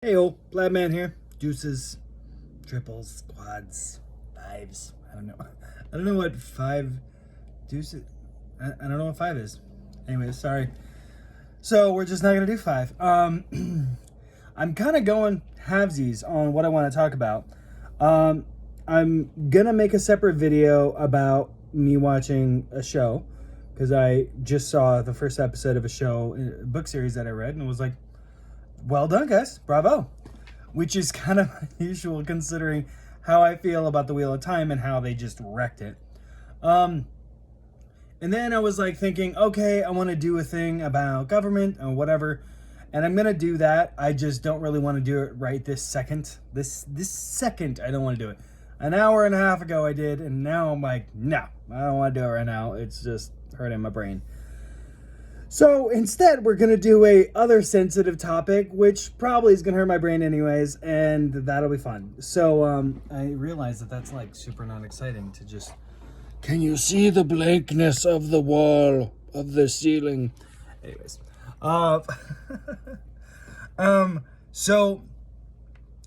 Hey, old Blad Man here. Deuces, triples, quads, fives. I don't know. I don't know what five deuces. I don't know what five is. Anyways, sorry. So we're just not gonna do five. I'm kind of going halvesies on what I want to talk about. I'm gonna make a separate video about me watching a show because I just saw the first episode of a book series that I read, and was like, well done, guys. Bravo. Which is kind of unusual considering how I feel about the Wheel of Time and how they just wrecked it. And then I was like thinking, okay, I want to do a thing about government or whatever, and I'm gonna do that. I just don't really want to do it right this second. This second, I don't want to do it. An hour and a half ago I did, and now I'm like, no, I don't want to do it right now. It's just hurting my brain. So instead, we're going to do a other sensitive topic, which probably is going to hurt my brain anyways, and that'll be fun. So I realize that that's like super not exciting to just, can you see the blankness of the wall, of the ceiling? Anyways. So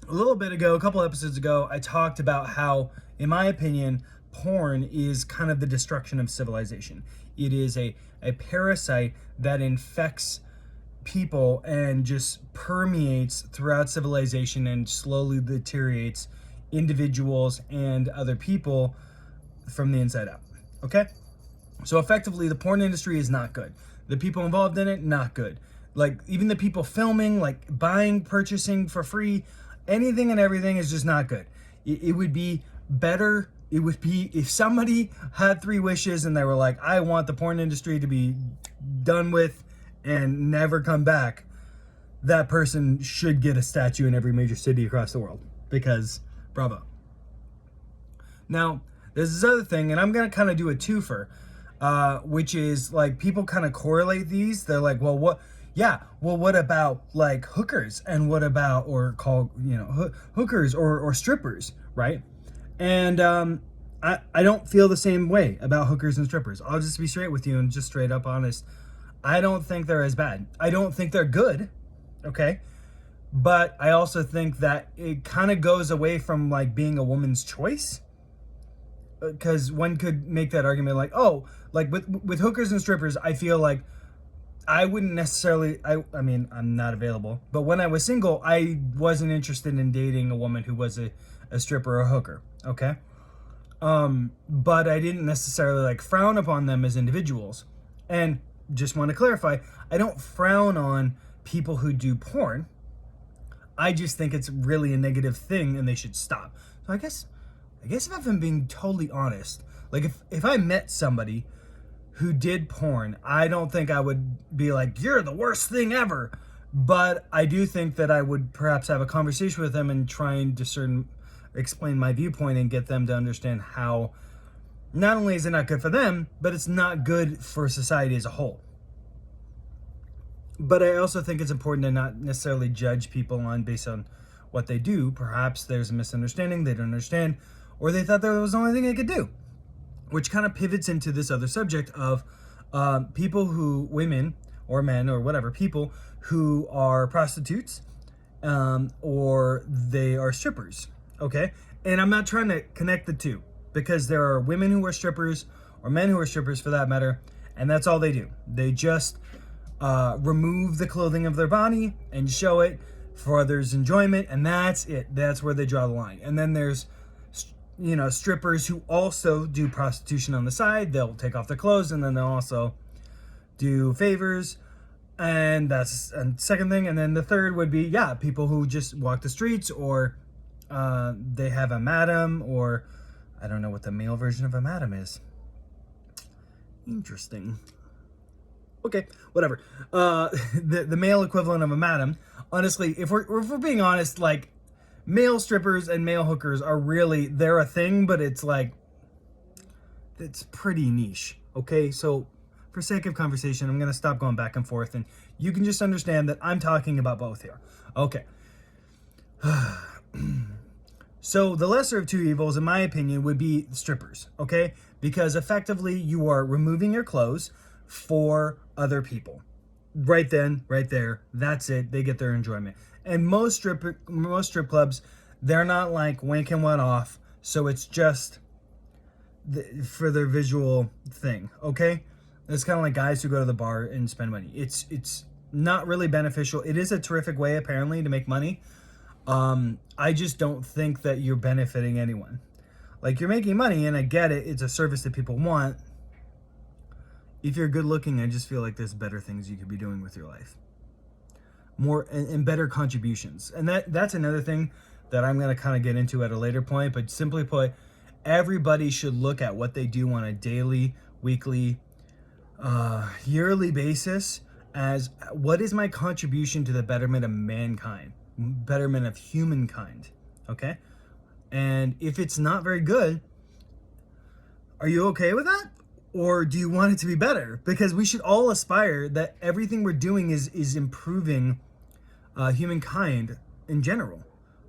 a little bit ago, a couple episodes ago, I talked about how, in my opinion, porn is kind of the destruction of civilization. It is a parasite that infects people and just permeates throughout civilization and slowly deteriorates individuals and other people from the inside out. Okay? So effectively, the porn industry is not good. The people involved in it, not good. Like, even the people filming, like buying, purchasing for free, anything and everything is just not good. It would be better. It would be if somebody had 3 wishes and they were like, I want the porn industry to be done with and never come back. That person should get a statue in every major city across the world, because bravo. Now, there's this other thing, and I'm going to kind of do a twofer, which is like people kind of correlate these. They're like, well, what? Yeah, well, what about like hookers, and what about, or call, hookers or strippers, right? And I don't feel the same way about hookers and strippers. I'll just be straight with you and just straight up honest. I don't think they're as bad. I don't think they're good, okay? But I also think that it kind of goes away from like being a woman's choice. Because one could make that argument like, oh, like with hookers and strippers, I feel like I wouldn't necessarily, I mean, I'm not available. But when I was single, I wasn't interested in dating a woman who was a stripper or a hooker, okay? But I didn't necessarily like frown upon them as individuals. And just want to clarify, I don't frown on people who do porn. I just think it's really a negative thing and they should stop. So I guess if I'm being totally honest, like if I met somebody who did porn, I don't think I would be like, you're the worst thing ever. But I do think that I would perhaps have a conversation with them and try and explain my viewpoint and get them to understand how not only is it not good for them, but it's not good for society as a whole. But I also think it's important to not necessarily judge people based on what they do. Perhaps there's a misunderstanding, they don't understand, or they thought that was the only thing they could do. Which kind of pivots into this other subject of women or men or whatever, people who are prostitutes or they are strippers, okay? And I'm not trying to connect the two, because there are women who are strippers, or men who are strippers for that matter, and that's all they do. They just remove the clothing of their body and show it for others' enjoyment, and that's it. That's where they draw the line. And then there's strippers who also do prostitution on the side. They'll take off their clothes and then they'll also do favors. And that's a second thing. And then the third would be, people who just walk the streets, or they have a madam, or I don't know what the male version of a madam is. Interesting. Okay, whatever. The male equivalent of a madam. Honestly, if we're being honest, like, male strippers and male hookers are really, they're a thing, but it's like, it's pretty niche, okay? So for sake of conversation, I'm going to stop going back and forth, and you can just understand that I'm talking about both here. Okay. So the lesser of two evils, in my opinion, would be strippers, okay? Because effectively you are removing your clothes for other people. right then, right there, that's it. They get their enjoyment. And most strip clubs, they're not like winking one off, so it's just for their visual thing. Okay, it's kind of like guys who go to the bar and spend money. It's not really beneficial. It is a terrific way apparently to make money. I just don't think that you're benefiting anyone. Like, you're making money, and I get it. It's a service that people want. If you're good looking, I just feel like there's better things you could be doing with your life. More and better contributions. And that's another thing that I'm going to kind of get into at a later point. But simply put, everybody should look at what they do on a daily, weekly, yearly basis as what is my contribution to the betterment of mankind, betterment of humankind. Okay? And if it's not very good, are you okay with that? Or do you want it to be better? Because we should all aspire that everything we're doing is improving humankind in general.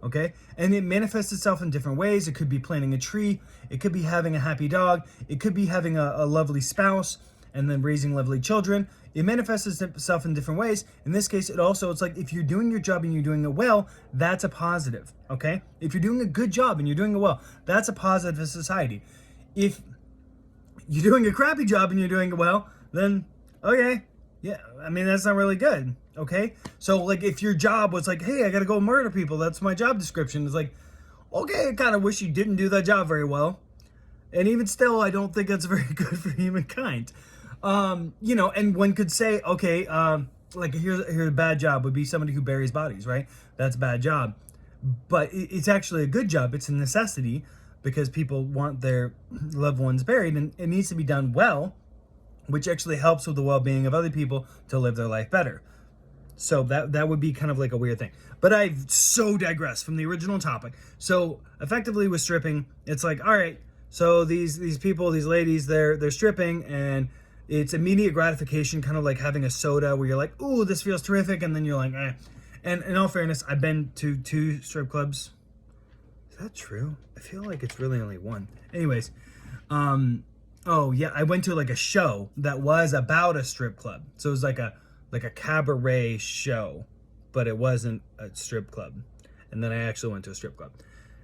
Okay? And it manifests itself in different ways. It could be planting a tree. It could be having a happy dog. It could be having a lovely spouse and then raising lovely children. It manifests itself in different ways. In this case, it's like if you're doing your job and you're doing it well, that's a positive, okay? If you're doing a good job and you're doing it well, that's a positive to society. If you're doing a crappy job and you're doing it well, then, okay, yeah, I mean, that's not really good, okay? So, like, if your job was like, hey, I gotta go murder people, that's my job description, it's like, okay, I kind of wish you didn't do that job very well. And even still, I don't think that's very good for humankind. And one could say, okay, like here's a bad job would be somebody who buries bodies, right? That's a bad job. But it's actually a good job. It's a necessity because people want their loved ones buried, and it needs to be done well, which actually helps with the well-being of other people to live their life better. So that would be kind of like a weird thing. But I've so digressed from the original topic. So effectively with stripping, it's like, all right, so these people, these ladies, they're stripping, and it's immediate gratification, kind of like having a soda where you're like, ooh, this feels terrific, and then you're like, eh. And in all fairness, I've been to 2 strip clubs. Is that true? I feel like it's really only one. Anyways, oh yeah, I went to like a show that was about a strip club. So it was like a cabaret show, but it wasn't a strip club. And then I actually went to a strip club.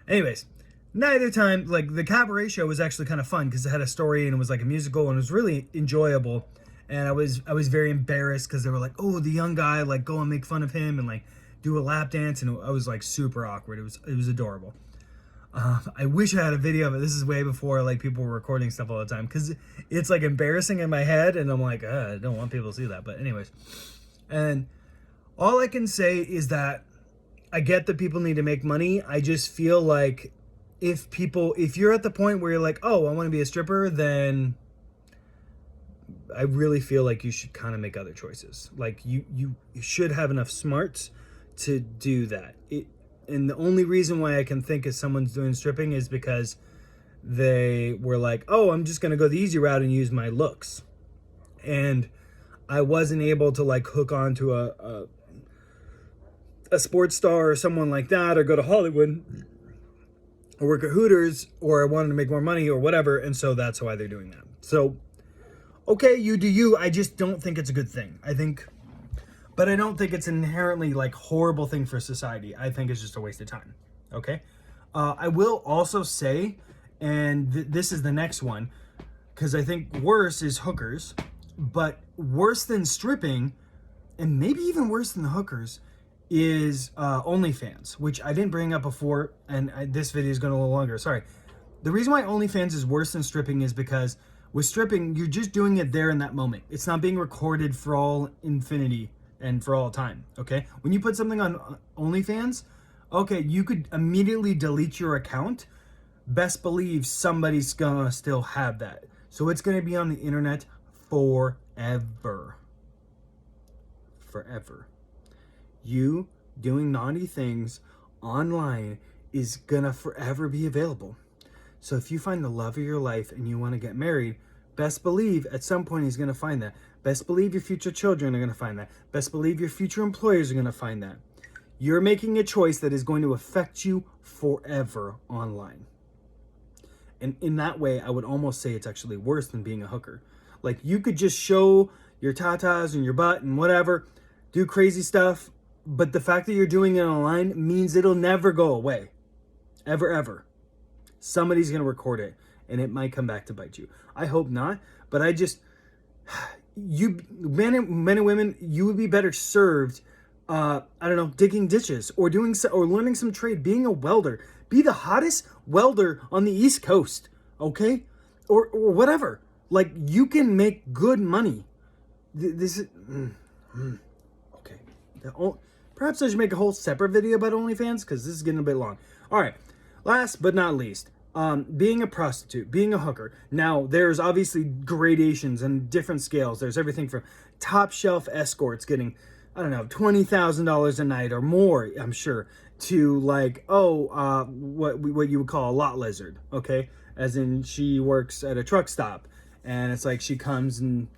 Anyways, neither time, like the cabaret show was actually kind of fun because it had a story and it was like a musical and it was really enjoyable. And I was very embarrassed because they were like, oh, the young guy, like go and make fun of him and like do a lap dance, and I was like super awkward. It was adorable. I wish I had a video of it. This is way before like people were recording stuff all the time because it's like embarrassing in my head, and I'm like, I don't want people to see that. But anyways, and all I can say is that I get that people need to make money. I just feel like if you're at the point where you're like, oh, I want to be a stripper, then I really feel like you should kind of make other choices. Like you should have enough smarts to do that. And the only reason why I can think of someone's doing stripping is because they were like, oh, I'm just going to go the easy route and use my looks. And I wasn't able to like hook on to a sports star or someone like that, or go to Hollywood or work at Hooters, or I wanted to make more money or whatever. And so that's why they're doing that. So, okay, you do you. I just don't think it's a good thing. But I don't think it's an inherently like horrible thing for society. I think it's just a waste of time. Okay. I will also say, and this is the next one, because I think worse is hookers, but worse than stripping, and maybe even worse than the hookers, is OnlyFans, which I didn't bring up before, and this video is going a little longer. Sorry. The reason why OnlyFans is worse than stripping is because with stripping, you're just doing it there in that moment. It's not being recorded for all infinity and for all time, okay? When you put something on OnlyFans, okay, you could immediately delete your account. Best believe somebody's gonna still have that. So it's gonna be on the internet forever. Forever. You doing naughty things online is gonna forever be available. So if you find the love of your life and you want to get married, best believe at some point he's going to find that. Best believe your future children are going to find that. Best believe your future employers are going to find that. You're making a choice that is going to affect you forever online. And in that way, I would almost say it's actually worse than being a hooker. Like, you could just show your tatas and your butt and whatever, do crazy stuff. But the fact that you're doing it online means it'll never go away. Ever, ever. Somebody's going to record it and it might come back to bite you. I hope not, but you men and women, you would be better served I don't know, digging ditches or learning some trade, being a welder. Be the hottest welder on the East Coast, okay? Or whatever. Like, you can make good money. This is okay. Perhaps I should make a whole separate video about OnlyFans because this is getting a bit long. All right. Last but not least, being a prostitute, being a hooker. Now, there's obviously gradations and different scales. There's everything from top shelf escorts getting, I don't know, $20,000 a night or more, I'm sure, to like, what you would call a lot lizard, okay? As in, she works at a truck stop, and it's like she comes and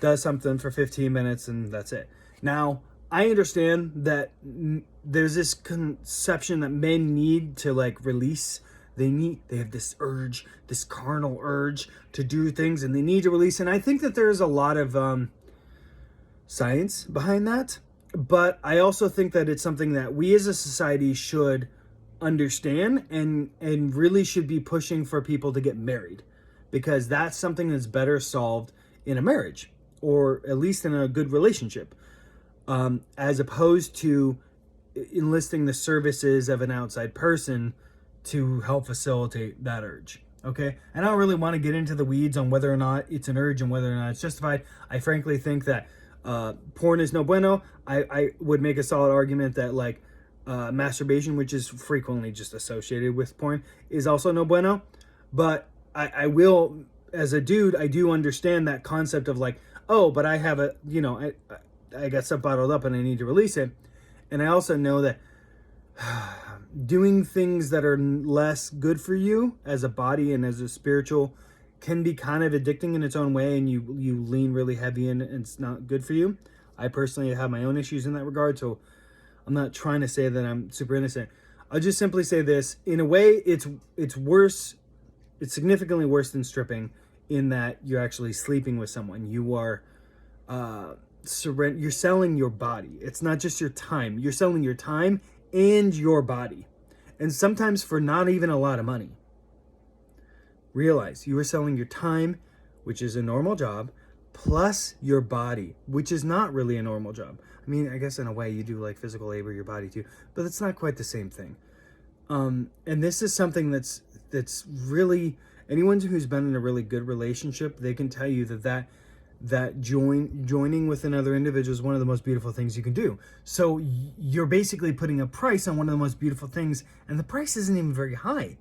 does something for 15 minutes, and that's it. Now, I understand that there's this conception that men need to like release. They have this urge, this carnal urge to do things, and they need to release. And I think that there's a lot of science behind that. But I also think that it's something that we as a society should understand and really should be pushing for people to get married, because that's something that's better solved in a marriage, or at least in a good relationship. As opposed to enlisting the services of an outside person to help facilitate that urge. Okay? And I don't really want to get into the weeds on whether or not it's an urge and whether or not it's justified. I frankly think that porn is no bueno. I would make a solid argument that like masturbation, which is frequently just associated with porn, is also no bueno. But I will, as a dude, I do understand that concept of like, oh, but I have a, I got stuff bottled up and I need to release it. And I also know that doing things that are less good for you as a body and as a spiritual can be kind of addicting in its own way, and you lean really heavy in it, and it's not good for you. I personally have my own issues in that regard, so I'm not trying to say that I'm super innocent. I'll just simply say this. In a way, it's worse. It's significantly worse than stripping in that you're actually sleeping with someone. You are you're selling your body. It's not just your time. You're selling your time and your body. And sometimes for not even a lot of money. Realize you are selling your time, which is a normal job, plus your body, which is not really a normal job. I mean, I guess in a way you do like physical labor, your body too, but it's not quite the same thing. And this is something that's really, anyone who's been in a really good relationship, they can tell you that joining with another individual is one of the most beautiful things you can do. So you're basically putting a price on one of the most beautiful things, and the price isn't even very high.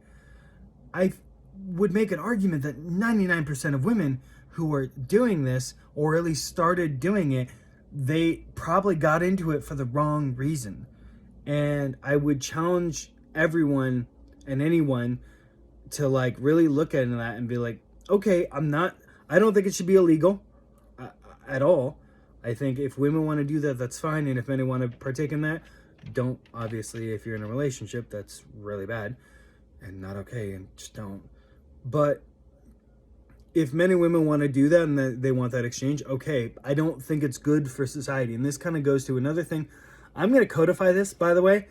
I would make an argument that 99% of women who are doing this, or at least started doing it, they probably got into it for the wrong reason. And I would challenge everyone and anyone to like really look at that and be like, okay, I don't think it should be illegal at all. I think if women want to do that, that's fine. And if men want to partake in that, don't. Obviously, if you're in a relationship, that's really bad and not okay, and just don't. But if men and women want to do that and they want that exchange, okay, I don't think it's good for society. And this kind of goes to another thing. I'm going to codify this, by the way,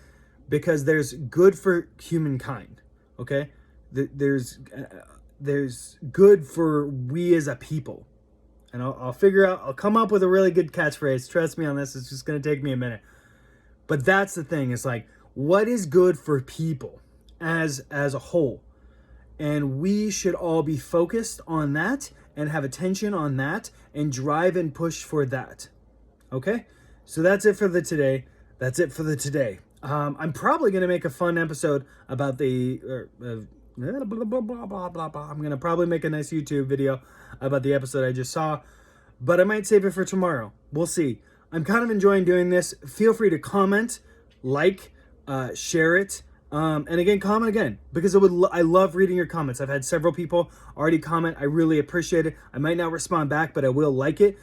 because there's good for humankind, okay? There's good for we as a people. And I'll come up with a really good catchphrase. Trust me on this. It's just going to take me a minute. But that's the thing. It's like, what is good for people as a whole? And we should all be focused on that and have attention on that and drive and push for that. Okay? So that's it for the today. I'm probably going to make a fun episode about I'm going to probably make a nice YouTube video about the episode I just saw, but I might save it for tomorrow. We'll see. I'm kind of enjoying doing this. Feel free to comment, like, share it. And again, comment again, because I love reading your comments. I've had several people already comment. I really appreciate it. I might not respond back, but I will like it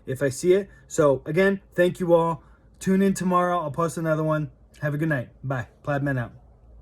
if I see it. So again, thank you all. Tune in tomorrow. I'll post another one. Have a good night. Bye. Plaid Men out.